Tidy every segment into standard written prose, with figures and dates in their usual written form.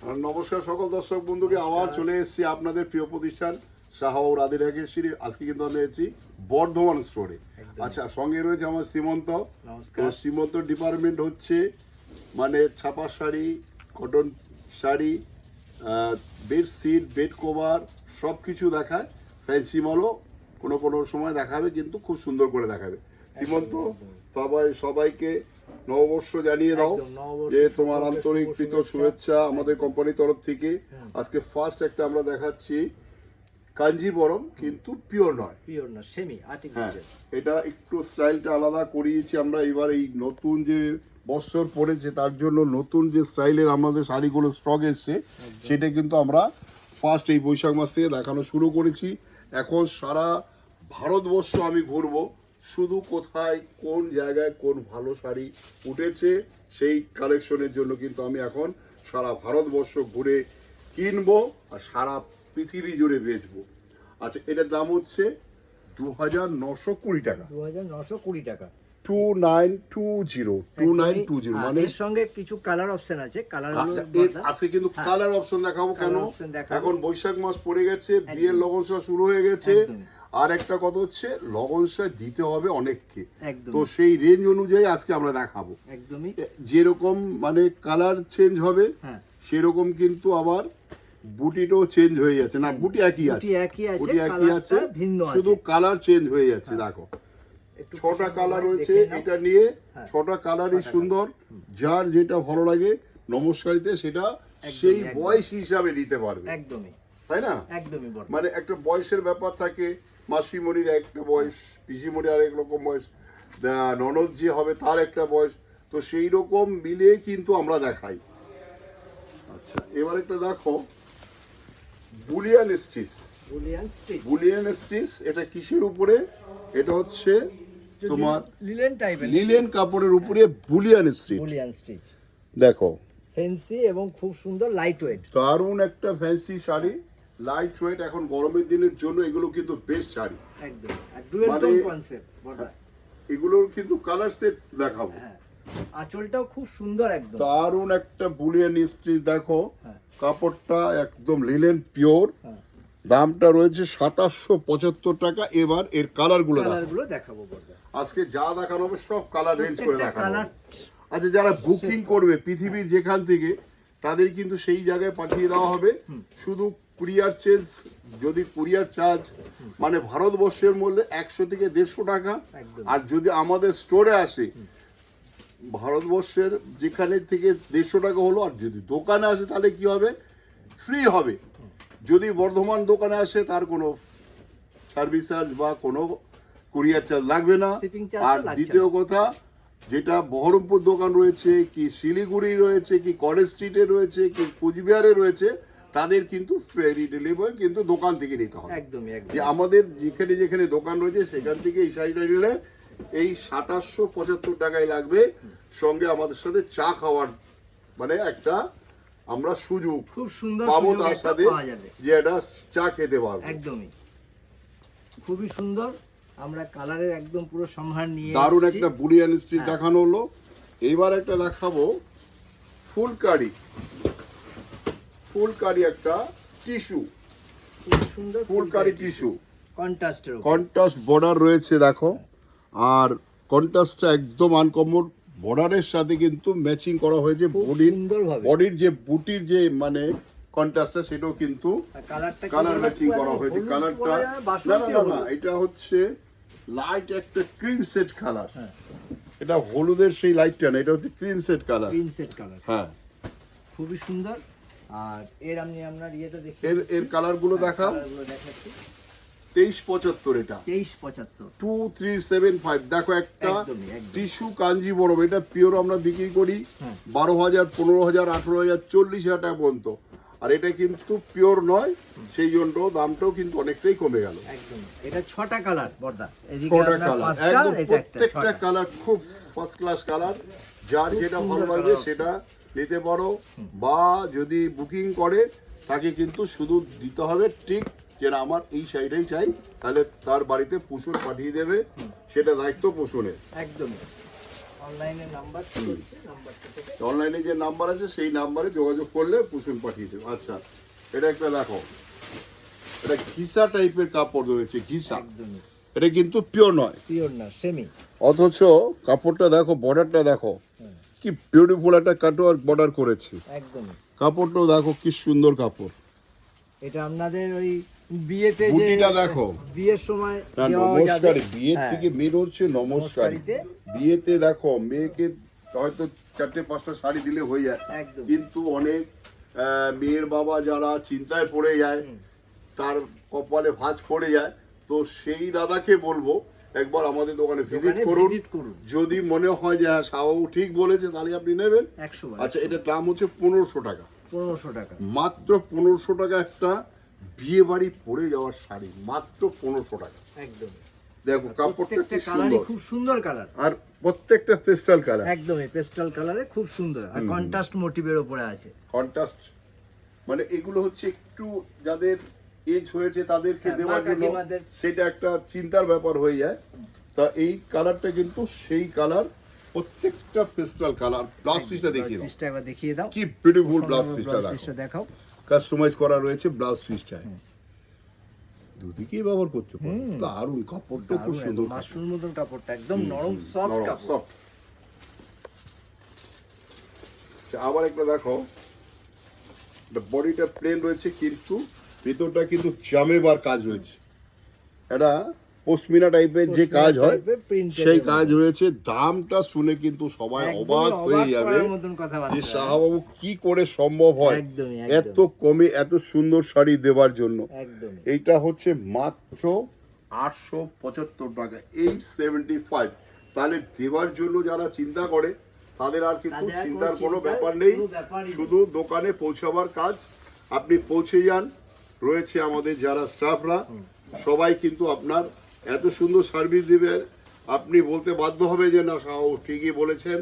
নমস্কার সকল দর্শক বন্ধুকে, আবার চলে এসেছি আপনাদের প্রিয় প্রতিষ্ঠান শাহ ও রাধে রাগেশ্বরী। আজকে কিন্তু আমি এসেছি বর্ধমান স্টোরে। আচ্ছা, সঙ্গে রয়েছে আমার সীমন্ত। তো সীমন্ত ডিপার্টমেন্ট হচ্ছে মানে ছাপা sari, cotton sari, bedsheet, bed cover সব কিছু দেখায়। ফ্যান্সি মালও কোনো কোনো সময় দেখাবে, কিন্তু খুব সুন্দর করে দেখাবে সীমন্ত। সবাইকে নববর্ষ জানিয়ে দাও যে তোমার আন্তরিক প্রীত শুভেচ্ছা আমাদের কোম্পানির তরফ থেকে। আজকে ফার্স্ট একটা আমরা দেখাচ্ছি কাঞ্জিবরম, কিন্তু পিওর নয়, সেমি আর্টিফিশিয়াল। এটা একটু স্টাইলটা আলাদা করিয়েছি আমরা এবার। এই নতুন যে বছর পড়েছে তার জন্য নতুন যে স্টাইলের আমাদের শাড়িগুলো স্টক এসছে, সেটা কিন্তু আমরা ফার্স্ট এই বৈশাখ মাস থেকে দেখানো শুরু করেছি। এখন সারা ভারতবর্ষ আমি ঘুরবো, শুধু কোথায় কোন জায়গায় কোন ভালো শাড়ি উঠেছে সেই কালেকশনের জন্য কিন্তু আমি এখন সারা ভারতবর্ষ ঘুরে কিনবো আর সারা পৃথিবী জুড়ে বেচবো। আচ্ছা, এটার দাম হচ্ছে 2920 টাকা। 2920 টাকা, 2920 মানে এর সঙ্গে কিছু কালার অপশন আছে। আজকে কিন্তু কালার অপশন দেখাবো। কেন? এখন বৈশাখ মাস পড়ে গেছে, বিয়ের লগনসা শুরু হয়ে গেছে, আর একটা কথা হচ্ছে লগনসা দিতে হবে অনেককে, তো সেই রেঞ্জ অনুযায়ী আজকে আমরা দেখাবো। একদমই যেরকম মানে কালার চেঞ্জ হবে সেরকম কিন্তু আবার বুটিটাও চেঞ্জ হয়ে যাচ্ছে। না, বুটি একই আছে, বুটি একই আছে, শুধু কালার চেঞ্জ হয়ে যাচ্ছে। দেখো, 6টা কালার রয়েছে এটা নিয়ে, 6টা কালারই সুন্দর। যার যেটা ভালো লাগে নমস্কারিতে সেটা সেই বয়স হিসাবে নিতে পারবে। একদমই, তাই না? একদমই। মানে একটা বয়সের ব্যাপার থাকে, মাসিমণির একটা বয়স, পিসিমণির আরেক রকম বয়স, ননদ যে হবে তার একটা বয়স, তো সেই রকম মিলে কিন্তু আমরা দেখাই। আচ্ছা, এবার একটা দেখো বুলিয়ান স্টিচ। বুলিয়ান স্টিচ এটা কিসের উপরে? এটা হচ্ছে তোমার লিলেন টাইপের, লিলেন কাপড়ের উপরে বুলিয়ান স্টিচ। দেখো, ফ্যান্সি এবং খুব সুন্দর লাইট ওয়েট, দারুণ একটা ফ্যান্সি শাড়ি, লাইট ওয়েট। এখন গরমের দিনের জন্য এগুলো কিন্তু বেস্ট শাড়ি। একদম, আর ডুয়াল টোন কনসেপ্ট বড়। এগুলোর কিন্তু কালার সেট দেখাবো। আঁচলটাও খুব সুন্দর, একদম দারুণ একটা বুলিয়ান স্টিচ। দেখো, কাপড়টা একদম লিলেন পিওর। দামটা রয়েছে 2775 টাকা। এবার এর কালারগুলো দেখাবো। আজকে যা দেখানো হবে সব কালার রেঞ্জ করে দেখানো হবে। আচ্ছা, যারা বুকিং করবে পৃথিবীর যেখান থেকে, তাদের কিন্তু সেই জায়গায় পাঠিয়ে দেওয়া হবে। শুধু কুরিয়ার চেঞ্জ, যদি কুরিয়ার চার্জ মানে ভারতবর্ষের মূল্যে 100 থেকে 150 টাকা। আর যদি আমাদের স্টোরে আসে ভারতবর্ষের যেখানে থেকে 150 টাকা হলো, আর যদি দোকানে আসে তাহলে কি হবে? ফ্রি হবে। যদি বর্ধমান দোকানে আসে তার কোনো সার্ভিস চার্জ বা কোনো কুরিয়ার চার্জ লাগবে না। আর দ্বিতীয় কথা, যেটা বহরমপুর দোকান রয়েছে, কি শিলিগুড়ি রয়েছে, কি কলেজ স্ট্রিটে রয়েছে, কি কুচবিহারে রয়েছে, তাদের কিন্তু ফেরি ডেলিভারি কিন্তু দোকান থেকে নিতে হবে। যে আমাদের যেখানে যেখানে দোকান রয়েছে সেখান থেকে এই শাড়িটা নিলে এই 2775 টাকায় লাগবে। সঙ্গে আমাদের সাথে চা খাওয়ার মানে একটা আমরা সুযোগ খুব সুন্দর পাবো, তার সাথে যে একটা চা খেতে পারবো। একদমই খুবই সুন্দর। আমরা কালারের একদম পুরো সম্ভার নিয়ে দারুণ একটা বুলিয়ান স্টিচ দেখানো হলো। এইবার একটা দেখাবো ফুলকারি একটা tissue, phulkari tissue, contrast border রয়েছে। দেখো, আর কন্ট্রাস্টটা একদম আনকমন। বর্ডারের সাথে কিন্তু ম্যাচিং করা হয়েছে বডির যে বুটির যে মানে কন্ট্রাস্টটা, সেটাও কিন্তু কালার ম্যাচিং করা হয়েছে। কালারটা না, এটা হচ্ছে লাইট একটা ক্রিম সেট কালার। এটা হলুদের সেই লাইটটা না, এটা হচ্ছে ক্রিম সেট কালার। হ্যাঁ, খুবই সুন্দর। আর এর আমরা ইয়েটা দেখি, এর কালারগুলো দেখাও। 2375 এটা 2375। দেখো, একটা টিস্যু কাঞ্জিবরম, এটা পিওর আমরা বিক্রি করি 12,000, 15,000, 18,000, 40,000 টাকা পর্যন্ত। আর এটা কিন্তু পিওর নয়, সেই জন্য দামটাও কিন্তু অনেকটাই কমে গেল। এটা 6টা কালার, 6টা কালার, একদম প্রত্যেকটা কালার খুব ফার্স্ট ক্লাস কালার। যার যেটা ভালো লাগবে সেটা নিতে পারো, বা যদি বুকিং করে তাকে কিন্তু শুধু দিতে হবে ঠিক যে আমার এই শাড়িটাই চাই, তাহলে তার বাড়িতে পুষুর পাঠিয়ে দেবে, সেটা দায়িত্ব পুষুনের। একদমই। অনলাইনে নাম্বার চলছে, নাম্বারটা থেকে অনলাইনে যে নাম্বার আছে সেই নাম্বারে যোগাযোগ করলে কুশন পাঠিয়ে দেবে। আচ্ছা, এটা একটা দেখো, এটা ঘিসা টাইপের কাপড় রয়েছে, ঘিসা। একদমই এটা কিন্তু পিওর নয়, পিওর না, সেমি। অথচ কাপড়টা দেখো, বর্ডারটা দেখো, কি বিউটিফুল একটা কাটওয়ার্ক বর্ডার করেছে। একদমই। কাপড়টাও দেখো কি সুন্দর কাপড়। এটা আপনাদের ওই বিয়েতে যে বুটিটা দেখো, বিয়ের সময় না দেওয়া নমস্কারী, যাবে। বিয়ের হ্যাঁ, থেকে মেন হচ্ছে নমস্কারী। নমস্কারীতে। বিয়েতে দেখো মেয়েকে হয়তো 4-5টা শাড়ি দিলে হয়ে যায়, একদম। কিন্তু অনেক মেয়ের বাবা যারা চিন্তায় পড়ে যায়, তার কপালে ভাঁজ পড়ে যায়, তো সেই দাদাকে বলবো একবার আমাদের দোকানে ভিজিট দোকানে করুন। visit করুন। যদি মনে হয় যে হ্যাঁ শাহবাবু ঠিক বলেছে, তাহলে আপনি নেবেন। 100 বার। আচ্ছা, এটার দাম হচ্ছে 1500 টাকা, 1500 টাকা। মাত্র 1500 টাকা একটা বিয়ে বাড়ি পরে যাওয়ার শাড়ি, মাত্র 1500 টাকা। একদম। দেখো কাপড়টা প্রত্যেকটা কি কালারই সুন্দর, খুব সুন্দর কালার। আর প্রত্যেকটা পেস্টাল কালার, একদমই পেস্টাল কালারে খুব সুন্দর, আর কন্ট্রাস্ট মোটিভের উপরে আছে। কন্ট্রাস্ট। মানে এগুলো হচ্ছে একটু যাদের এজ হয়েছে তাদেরকে হ্যাঁ, দেওয়ার মা জন্য কাকিমাদের। সেটা একটা চিন্তার ব্যাপার হয়ে যায়। তা এই কালারটা কিন্তু সেই কালার, প্রত্যেকটা পেস্টাল কালার। ব্লাউজ পিসটা দেখিয়ে দাও, পিসটা একবার দেখিয়ে দাও। কি বিউটিফুল ব্লাউজ সুন্দর পিসটা ব্লাউজ দেখো, পিসটা দেখাও। কাস্টমাইজ করা রয়েছে ব্লাউজ পিসটায়। দুদিকেই ব্যবহার করতে পারো, দারুণ কাপড়টা খুব সুন্দর, মাশরুম মতন কাপড়টা, একদম নরম সফট কাপড়। সফট। আবার একটা দেখো, বডিটা প্লেন রয়েছে কিন্তু ভিতরটা কিন্তু জামেবার কাজ রয়েছে। এটা পশমিনা টাইপের যে কাজ হয় টাইপের printed সেই এর কাজ রয়েছে। দামটা শুনে কিন্তু সবাই একদমই অবাক হয়ে যাবে করার মতন কথাবার্তা। যে শাহবাবু কি করে সম্ভব হয় একদমই, এত কমে এত সুন্দর শাড়ি দেওয়ার জন্য। একদমই। এইটা হচ্ছে মাত্র 875 টাকা, 875। তাহলে দেওয়ার জন্য যারা চিন্তা করে তাদের আর কিন্তু তাদের আর চিন্তার কোনো কোনো চিন্তার ব্যাপার নেই, কোনো ব্যাপারই নেই। শুধু দোকানে পৌঁছাবার কাজ। আপনি পৌঁছে যান, রয়েছে আমাদের যারা স্টাফরা, সবাই কিন্তু আপনার এত সুন্দর সার্ভিস দিবে, আপনি বলতে বাধ্য হবে যে না শাহ ঠিকই বলেছেন,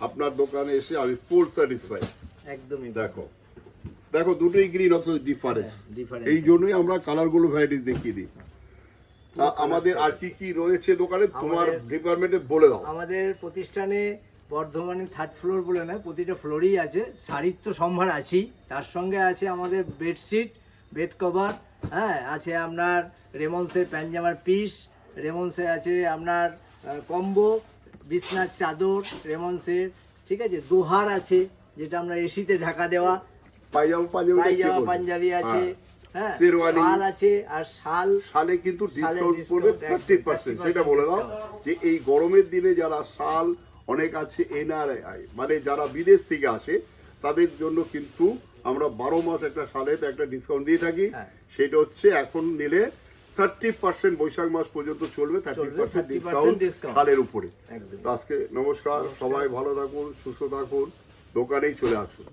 আপনার দোকানে এসে আমি ফুল স্যাটিসফাইড। একদমই। দেখো দেখো, দুটোই গ্রিন, অত ডিফারেন্স। difference। এই জন্যই আমরা কালারগুলো ভ্যারাইটিস দেখিয়ে দিই। তা আমাদের আর কি কি রয়েছে দোকানে, তোমার ডিপার্টমেন্টে বলে দাও। আমাদের প্রতিষ্ঠানে বর্ধমানে 3rd ফ্লোর বলে নয়, প্রতিটা ফ্লোরেই আছে শাড়ির তো সম্ভার আছেই, তার সঙ্গে আছে আমাদের বেডশিট, বেড কভার, হ্যাঁ আছে আপনার রেমন্সের প্যানজামার পিস, রেমন্সে আছে আপনার কম্বো, বিছনার চাদর রেমন্সের, ঠিক আছে, দোহার আছে যেটা আমরা এসিতে ঢাকা দেওয়া, পায়জামা পাঞ্জাবিটা কি পায়জামা বলবো? পাঞ্জাবি আছে, হ্যাঁ শেরওয়ানি। শাল আছে, আর শাল শালে কিন্তু ডিসকাউন্ট discount করবে একদম, 30%। সেটা বলে দাও যে এই গরমের দিনে যারা শাল, অনেক আছে এনআরআই মানে যারা বিদেশ থেকে আসে, তাদের জন্য কিন্তু আমরা 12 মাস একটা শালেতে একটা ডিসকাউন্ট দিয়ে থাকি। হ্যাঁ। সেটা হচ্ছে এখন নিলে 30%, বৈশাখ মাস পর্যন্ত চলবে 30% ডিসকাউন্ট discount। শালের উপরে। একদম। তো আজকে নমস্কার, সবাই ভালো থাকুন, সুস্থ থাকুন, দোকানেই চলে আসুন।